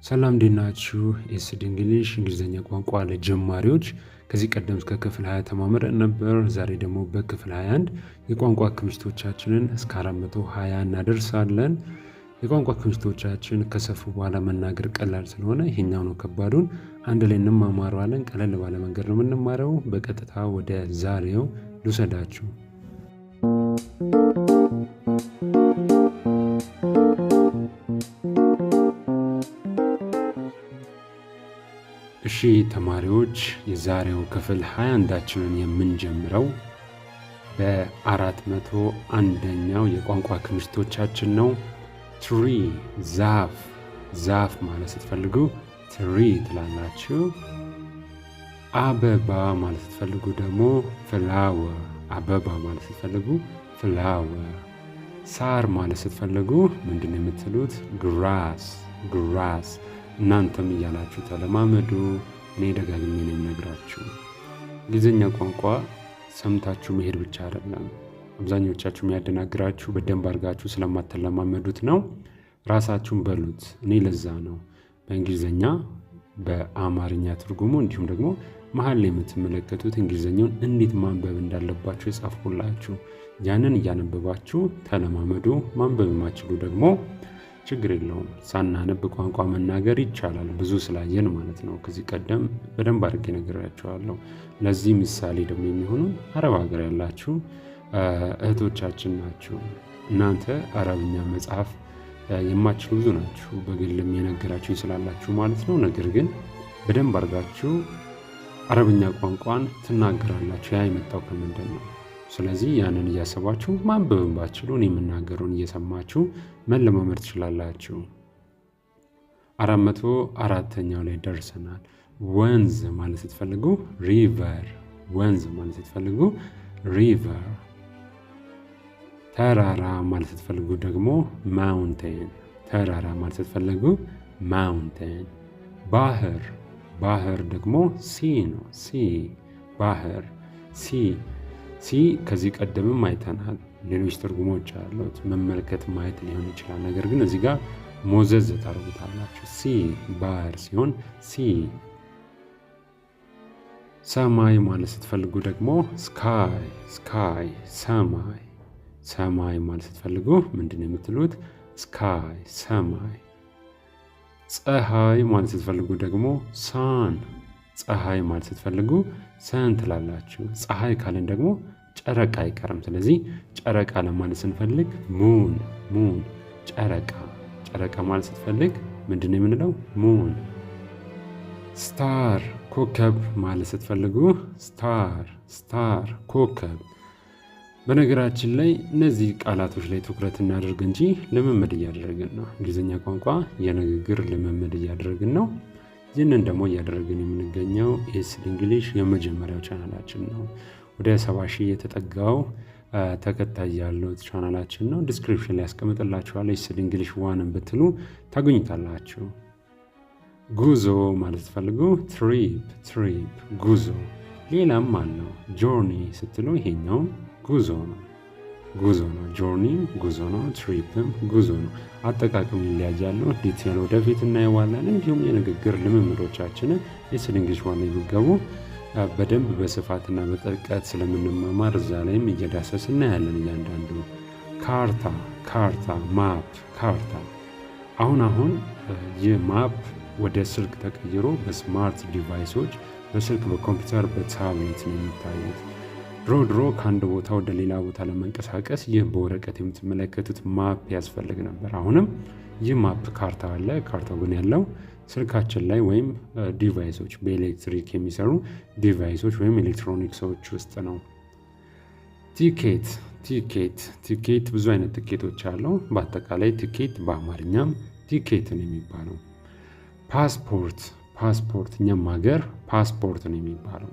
ሰላም እንዴት ናችሁ? ኤስድ እንግሊዝኛ ቋንቋ ለጀማሪዎች ከዚህ ቀደም እስከ ክፍል 20 ተማምረን ነበር። ዛሬ ደግሞ በክፍል 21 የቋንቋ ክምችቶቻችንን እስከ 420 እናደርሳለን። የቋንቋ ክምችቶቻችን ከሰፉ በኋላ መናገር ቀላል ስለሆነ ይሄኛው ነው ከባዱን። አንድ ላይ እንማማረዋለን። ቀለል ባለ መንገድ ነው የምንማረው። በቀጥታ ወደ ዛሬው ልውሰዳችሁ። እሺ ተማሪዎች የዛሬው ክፍል 21ኛውን የምንጀምረው በ401ኛው የቋንቋ ክምችቶቻችን ነው። ትሪ ዛፍ፣ ዛፍ ማለት ስትፈልጉ ትሪ ትላላችሁ። አበባ ማለት ስትፈልጉ ደግሞ ፍላወር፣ አበባ ማለት ስትፈልጉ ፍላወር። ሳር ማለት ስትፈልጉ ምንድን ነው የምትሉት? ግራስ፣ ግራስ። እናንተም እያላችሁ ተለማመዱ። እኔ ደጋግሜ ነው የምነግራችሁ። እንግሊዝኛ ቋንቋ ሰምታችሁ መሄድ ብቻ አይደለም። አብዛኞቻችሁ የሚያደናግራችሁ በደንብ አድርጋችሁ ስለማትለማመዱት ነው። ራሳችሁን በሉት። እኔ ለዛ ነው በእንግሊዝኛ በአማርኛ ትርጉሙ እንዲሁም ደግሞ መሀል ላይ የምትመለከቱት እንግሊዝኛውን እንዴት ማንበብ እንዳለባችሁ የጻፍኩላችሁ። ያንን እያነበባችሁ ተለማመዱ። ማንበብ የማትችሉ ደግሞ ችግር የለውም። ሳናነብ ቋንቋ መናገር ይቻላል። ብዙ ስላየን ማለት ነው። ከዚህ ቀደም በደንብ አድርጌ ነግራችኋለሁ። ለዚህ ምሳሌ ደግሞ የሚሆኑ አረብ ሀገር ያላችሁ እህቶቻችን ናቸው። እናንተ አረብኛ መጽሐፍ የማትችሉ ብዙ ናችሁ። በግልም የነገራችሁ ስላላችሁ ማለት ነው። ነገር ግን በደንብ አድርጋችሁ አረብኛ ቋንቋን ትናገራላችሁ። ያ የመጣው ከምንድን ነው? ስለዚህ ያንን እያሰባችሁ ማንበብን ባትችሉ እኔ የምናገረውን እየሰማችሁ መለማመድ ትችላላችሁ። 404ኛው ላይ ደርሰናል። ወንዝ ማለት ስትፈልጉ ሪቨር፣ ወንዝ ማለት ስትፈልጉ ሪቨር። ተራራ ማለት ስትፈልጉ ደግሞ ማውንቴን፣ ተራራ ማለት ስትፈልጉ ማውንቴን። ባህር፣ ባህር ደግሞ ሲ ነው። ሲ፣ ባህር፣ ሲ። ሲ ከዚህ ቀደምም አይተናል። ሌሎች ትርጉሞች አሉት። መመልከት ማየት ሊሆን ይችላል። ነገር ግን እዚህ ጋር ሞዘዝ ታደርጉታላችሁ። ሲ ባህር ሲሆን ሲ። ሰማይ ማለት ስትፈልጉ ደግሞ ስካይ፣ ስካይ፣ ሰማይ። ሰማይ ማለት ስትፈልጉ ምንድን ነው የምትሉት? ስካይ፣ ሰማይ። ፀሐይ ማለት ስትፈልጉ ደግሞ ሳን፣ ፀሐይ ማለት ስትፈልጉ ሰን ትላላችሁ። ፀሐይ ካለን ደግሞ ጨረቃ አይቀርም። ስለዚህ ጨረቃ ለማለት ስንፈልግ ሙን፣ ሙን። ጨረቃ፣ ጨረቃ ማለት ስትፈልግ ምንድን ነው የምንለው? ሙን። ስታር፣ ኮከብ ማለት ስትፈልጉ ስታር፣ ስታር፣ ኮከብ። በነገራችን ላይ እነዚህ ቃላቶች ላይ ትኩረት እናደርግ እንጂ ልምምድ እያደረግን ነው። እንግሊዝኛ ቋንቋ የንግግር ልምምድ እያደረግን ነው። ይህንን ደግሞ እያደረግን የምንገኘው ኤስድ እንግሊሽ የመጀመሪያው ቻናላችን ነው። ወደ 70 ሺህ የተጠጋው ተከታይ ያለው ቻናላችን ነው። ዲስክሪፕሽን ላይ ያስቀምጥላችኋለሁ። ኤስድ እንግሊሽ ዋንን ብትሉ ታገኙታላችሁ። ጉዞ ማለት ስትፈልጉ ትሪፕ፣ ትሪፕ፣ ጉዞ። ሌላም አለው። ጆርኒ ስትሉ ይሄኛውም ጉዞ ነው፣ ጉዞ ነው። ጆርኒም ጉዞ ነው፣ ትሪፕም ጉዞ ነው። አጠቃቀሙ ይለያያሉ። ዲቴል ወደፊት እናየዋለን። እንዲሁም የንግግር ልምምዶቻችንን ኤስድ እንግሊሽ ዋን የሚገቡ በደንብ በስፋትና በጥልቀት ስለምንማማር እዛ ላይም እየዳሰስ እናያለን እያንዳንዱ። ካርታ፣ ካርታ፣ ማፕ፣ ካርታ። አሁን ይህ ማፕ ወደ ስልክ ተቀይሮ በስማርት ዲቫይሶች በስልክ በኮምፒውተር በታብሌት ነው የሚታዩት። ድሮ ከአንድ ቦታ ወደ ሌላ ቦታ ለመንቀሳቀስ ይህ በወረቀት የምትመለከቱት ማፕ ያስፈልግ ነበር። አሁንም ይህ ማፕ ካርታ አለ። ካርታው ግን ያለው ስልካችን ላይ ወይም ዲቫይሶች፣ በኤሌክትሪክ የሚሰሩ ዲቫይሶች ወይም ኤሌክትሮኒክሶች ውስጥ ነው። ቲኬት፣ ቲኬት፣ ቲኬት ብዙ አይነት ቲኬቶች አለው። በአጠቃላይ ቲኬት በአማርኛም ቲኬት ነው የሚባለው። ፓስፖርት፣ ፓስፖርት እኛም ሀገር ፓስፖርት ነው የሚባለው።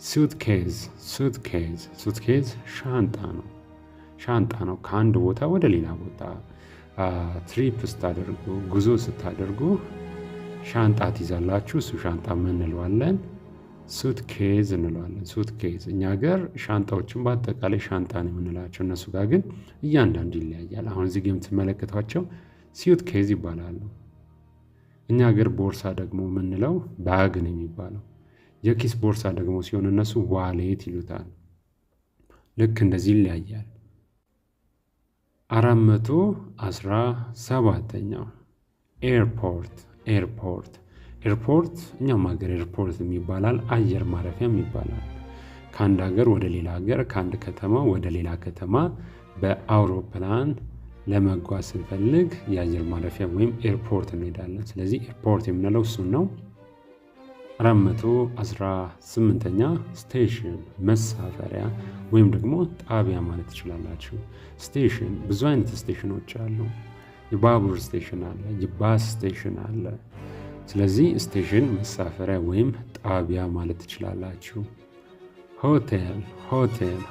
ሱትኬዝ፣ ሱትኬዝ፣ ሱትኬዝ ሻንጣ ነው፣ ሻንጣ ነው። ከአንድ ቦታ ወደ ሌላ ቦታ ትሪፕ ስታደርጉ፣ ጉዞ ስታደርጉ ሻንጣ ትይዛላችሁ። እሱ ሻንጣ ምን እንለዋለን? ሱትኬዝ እንለዋለን። ሱትኬዝ እኛ ሀገር ሻንጣዎችን በአጠቃላይ ሻንጣ ነው የምንላቸው። እነሱ ጋር ግን እያንዳንዱ ይለያያል። አሁን እዚህ የምትመለከቷቸው ሱትኬዝ ይባላሉ። እኛ ሀገር ቦርሳ ደግሞ የምንለው ባግ ነው የሚባለው። የኪስ ቦርሳ ደግሞ ሲሆን እነሱ ዋሌት ይሉታል። ልክ እንደዚህ ይለያያል። 417ኛው ኤርፖርት ኤርፖርት እኛም ሀገር ኤርፖርት ይባላል፣ አየር ማረፊያም ይባላል። ከአንድ ሀገር ወደ ሌላ ሀገር፣ ከአንድ ከተማ ወደ ሌላ ከተማ በአውሮፕላን ለመጓዝ ስንፈልግ የአየር ማረፊያ ወይም ኤርፖርት እንሄዳለን። ስለዚህ ኤርፖርት የምንለው እሱን ነው። 418ኛ ስቴሽን መሳፈሪያ ወይም ደግሞ ጣቢያ ማለት ትችላላችሁ። ስቴሽን ብዙ አይነት ስቴሽኖች አሉ። የባቡር ስቴሽን አለ፣ የባስ ስቴሽን አለ። ስለዚህ ስቴሽን መሳፈሪያ ወይም ጣቢያ ማለት ትችላላችሁ።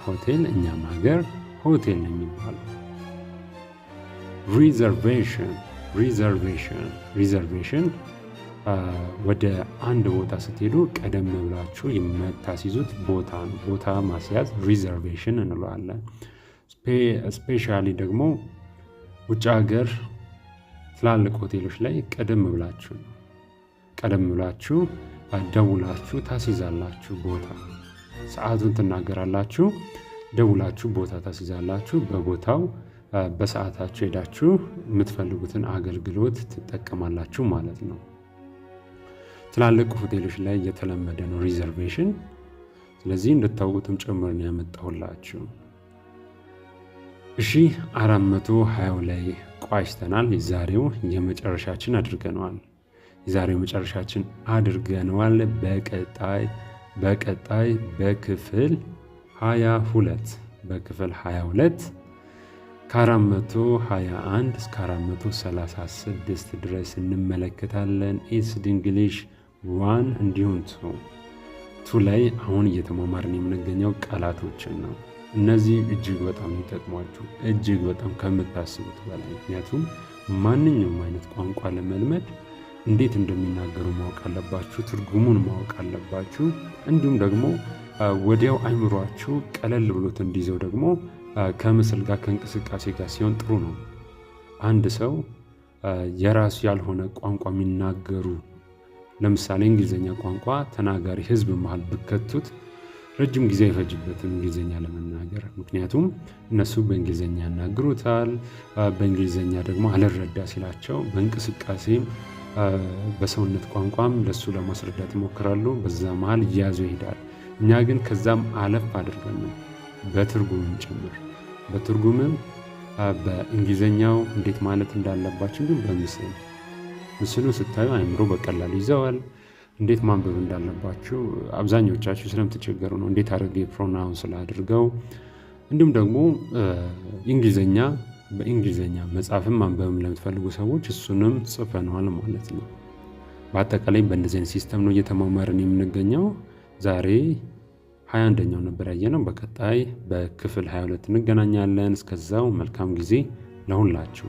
ሆቴል እኛም ሀገር ሆቴል ነው የሚባለው። ሪዘርቬሽን ወደ አንድ ቦታ ስትሄዱ ቀደም ብላችሁ የምታስይዙት ቦታ ነው። ቦታ ማስያዝ ሪዘርቬሽን እንለዋለን። ስፔሻሊ ደግሞ ውጭ ሀገር ትላልቅ ሆቴሎች ላይ ቀደም ብላችሁ ደውላችሁ ታስይዛላችሁ። ቦታ ሰዓቱን ትናገራላችሁ፣ ደውላችሁ ቦታ ታስይዛላችሁ። በቦታው በሰዓታችሁ ሄዳችሁ የምትፈልጉትን አገልግሎት ትጠቀማላችሁ ማለት ነው። ትላልቅ ሆቴሎች ላይ የተለመደ ነው ሪዘርቬሽን። ስለዚህ እንድታውቁትም ጭምር ነው ያመጣሁላችሁ። 420 ላይ ቋጭተናል። የዛሬው የመጨረሻችን አድርገነዋል። በቀጣይ በክፍል 22 ከ421 እስከ 436 ድረስ እንመለከታለን። ኢስድ እንግሊሽ 1 እንዲሁም 2 ላይ አሁን እየተማማርን የምንገኘው ቃላቶችን ነው። እነዚህ እጅግ በጣም ይጠቅሟችሁ፣ እጅግ በጣም ከምታስቡት በላይ። ምክንያቱም ማንኛውም አይነት ቋንቋ ለመልመድ እንዴት እንደሚናገሩ ማወቅ አለባችሁ፣ ትርጉሙን ማወቅ አለባችሁ። እንዲሁም ደግሞ ወዲያው አይምሯችሁ ቀለል ብሎት እንዲይዘው ደግሞ ከምስል ጋር ከእንቅስቃሴ ጋር ሲሆን ጥሩ ነው። አንድ ሰው የራሱ ያልሆነ ቋንቋ የሚናገሩ ለምሳሌ እንግሊዝኛ ቋንቋ ተናጋሪ ህዝብ መሃል ብከቱት ረጅም ጊዜ አይፈጅበትም እንግሊዝኛ ለመናገር። ምክንያቱም እነሱ በእንግሊዝኛ ያናግሩታል። በእንግሊዝኛ ደግሞ አልረዳ ሲላቸው በእንቅስቃሴም በሰውነት ቋንቋም ለሱ ለማስረዳት ይሞክራሉ። በዛ መሃል እያያዙ ይሄዳል። እኛ ግን ከዛም አለፍ አድርገን ነው በትርጉምም ጭምር በትርጉምም በእንግሊዝኛው እንዴት ማለት እንዳለባችሁ ግን ምስሉ ስታዩ አይምሮ በቀላሉ ይዘዋል። እንዴት ማንበብ እንዳለባችሁ አብዛኞቻችሁ ስለምትቸገሩ ነው። እንዴት አድርጌ ፕሮናውንስ ስላድርገው እንዲሁም ደግሞ በእንግሊዝኛ መጻፍም ማንበብም ለምትፈልጉ ሰዎች እሱንም ጽፈነዋል ማለት ነው። በአጠቃላይ በእንደዚህ አይነት ሲስተም ነው እየተማማርን የምንገኘው። ዛሬ 21ኛው ነበር ያየነው። በቀጣይ በክፍል 22 እንገናኛለን። እስከዛው መልካም ጊዜ ለሁላችሁ።